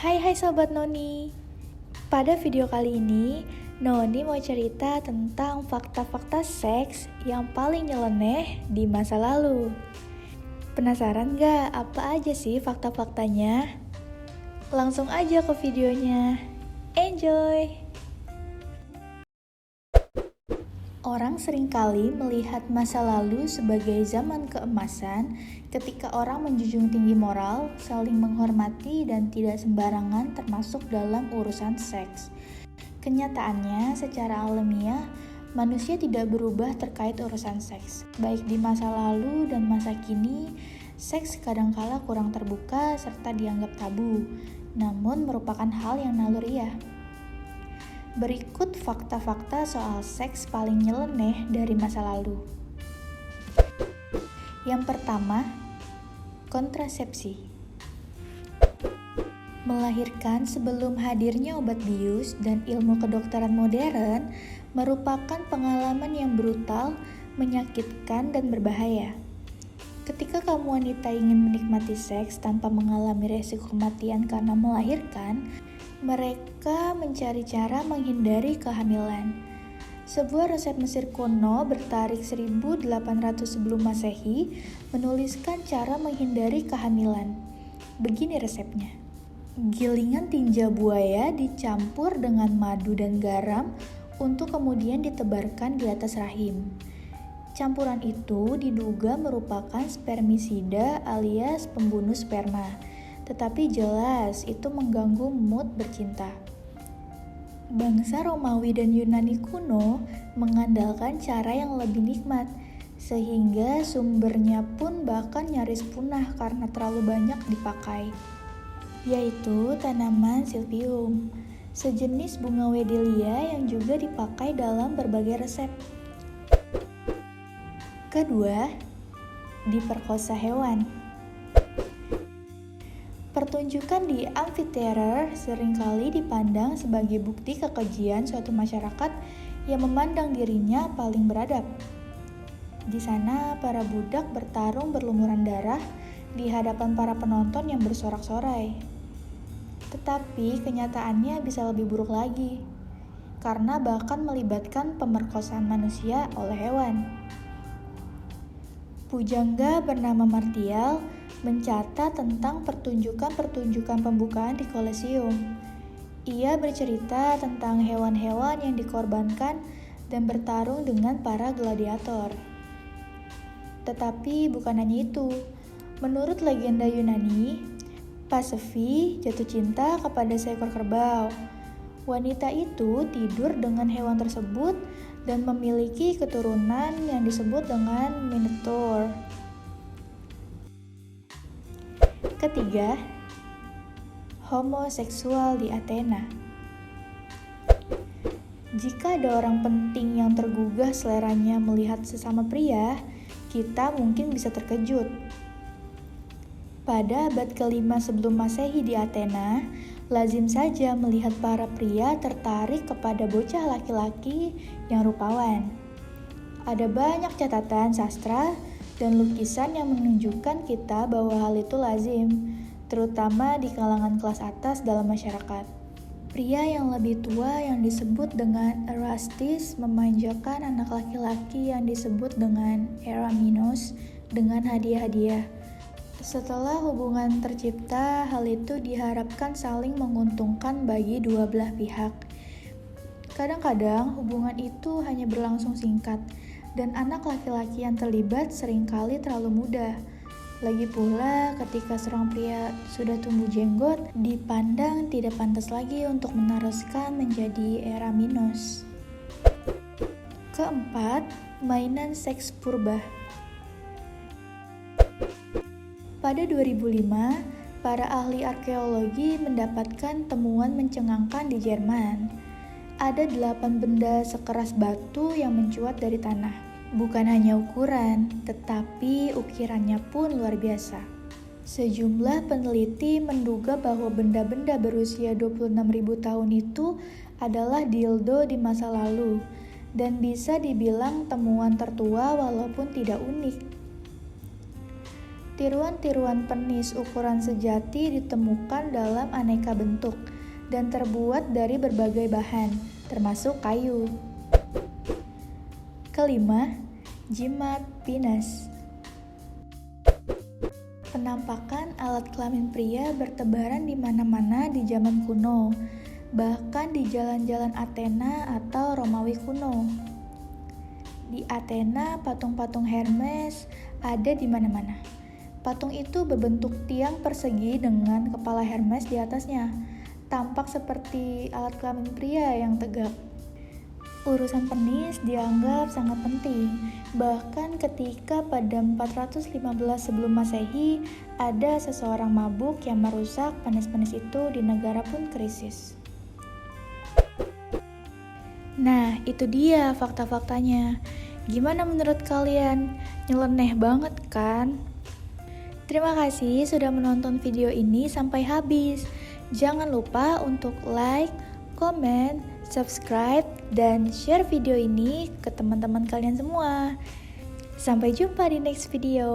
Hai Sobat Noni. Pada video kali ini, Noni mau cerita tentang fakta-fakta seks yang paling nyeleneh di masa lalu. Penasaran gak apa aja sih fakta-faktanya? Langsung aja ke videonya. Enjoy! Orang seringkali melihat masa lalu sebagai zaman keemasan ketika orang menjunjung tinggi moral, saling menghormati, dan tidak sembarangan termasuk dalam urusan seks. Kenyataannya, secara alamiah, manusia tidak berubah terkait urusan seks. Baik di masa lalu dan masa kini, seks kadangkala kurang terbuka serta dianggap tabu, namun merupakan hal yang naluriah. Berikut fakta-fakta soal seks paling nyeleneh dari masa lalu. Yang pertama, kontrasepsi. Melahirkan sebelum hadirnya obat bius dan ilmu kedokteran modern merupakan pengalaman yang brutal, menyakitkan, dan berbahaya. Ketika kamu wanita ingin menikmati seks tanpa mengalami resiko kematian karena melahirkan, mereka mencari cara menghindari kehamilan. Sebuah resep Mesir kuno bertarikh 1800 sebelum Masehi menuliskan cara menghindari kehamilan. Begini resepnya. Gilingan tinja buaya dicampur dengan madu dan garam untuk kemudian ditebarkan di atas rahim. Campuran itu diduga merupakan spermisida alias pembunuh sperma. Tetapi jelas itu mengganggu mood bercinta. Bangsa Romawi dan Yunani kuno mengandalkan cara yang lebih nikmat, sehingga sumbernya pun bahkan nyaris punah karena terlalu banyak dipakai, yaitu tanaman silpium, sejenis bunga wedelia yang juga dipakai dalam berbagai resep. Kedua, diperkosa hewan. Pertunjukan di amphitheater seringkali dipandang sebagai bukti kekejian suatu masyarakat yang memandang dirinya paling beradab. Di sana, para budak bertarung berlumuran darah di hadapan para penonton yang bersorak-sorai. Tetapi kenyataannya bisa lebih buruk lagi, karena bahkan melibatkan pemerkosaan manusia oleh hewan. Pujangga bernama Martial mencatat tentang pertunjukan pembukaan di Colosseum. Ia bercerita tentang hewan-hewan yang dikorbankan dan bertarung dengan para gladiator. Tetapi bukan hanya itu. Menurut legenda Yunani, Pasephi jatuh cinta kepada seekor kerbau. Wanita itu tidur dengan hewan tersebut dan memiliki keturunan yang disebut dengan Minotaur. Ketiga, homoseksual di Athena. Jika ada orang penting yang tergugah seleranya melihat sesama pria, kita mungkin bisa terkejut. Pada abad ke-5 sebelum Masehi di Athena, lazim saja melihat para pria tertarik kepada bocah laki-laki yang rupawan. Ada banyak catatan sastra dan lukisan yang menunjukkan kita bahwa hal itu lazim, terutama di kalangan kelas atas dalam masyarakat. Pria yang lebih tua yang disebut dengan Erastes memanjakan anak laki-laki yang disebut dengan Eraminos dengan hadiah-hadiah. Setelah hubungan tercipta, hal itu diharapkan saling menguntungkan bagi dua belah pihak. Kadang-kadang hubungan itu hanya berlangsung singkat, dan anak laki-laki yang terlibat seringkali terlalu muda. Lagi pula, ketika seorang pria sudah tumbuh jenggot, dipandang tidak pantas lagi untuk meneruskan menjadi Eraminos. Keempat, mainan seks purba. Pada 2005, para ahli arkeologi mendapatkan temuan mencengangkan di Jerman. Ada 8 benda sekeras batu yang mencuat dari tanah. Bukan hanya ukuran, tetapi ukirannya pun luar biasa. Sejumlah peneliti menduga bahwa benda-benda berusia 26.000 tahun itu adalah dildo di masa lalu, dan bisa dibilang temuan tertua walaupun tidak unik. Tiruan-tiruan penis ukuran sejati ditemukan dalam aneka bentuk dan terbuat dari berbagai bahan, termasuk kayu. Kelima, jimat penis. Penampakan alat kelamin pria bertebaran di mana-mana di zaman kuno, bahkan di jalan-jalan Athena atau Romawi kuno. Di Athena, patung-patung Hermes ada di mana-mana. Patung itu berbentuk tiang persegi dengan kepala Hermes di atasnya, tampak seperti alat kelamin pria yang tegak. Urusan penis dianggap sangat penting, bahkan ketika pada 415 sebelum Masehi ada seseorang mabuk yang merusak penis-penis itu di negara pun krisis. Nah, itu dia fakta-faktanya. Gimana menurut kalian? Nyeleneh banget kan? Terima kasih sudah menonton video ini sampai habis. Jangan lupa untuk like, komen, subscribe, dan share video ini ke teman-teman kalian semua. Sampai jumpa di next video.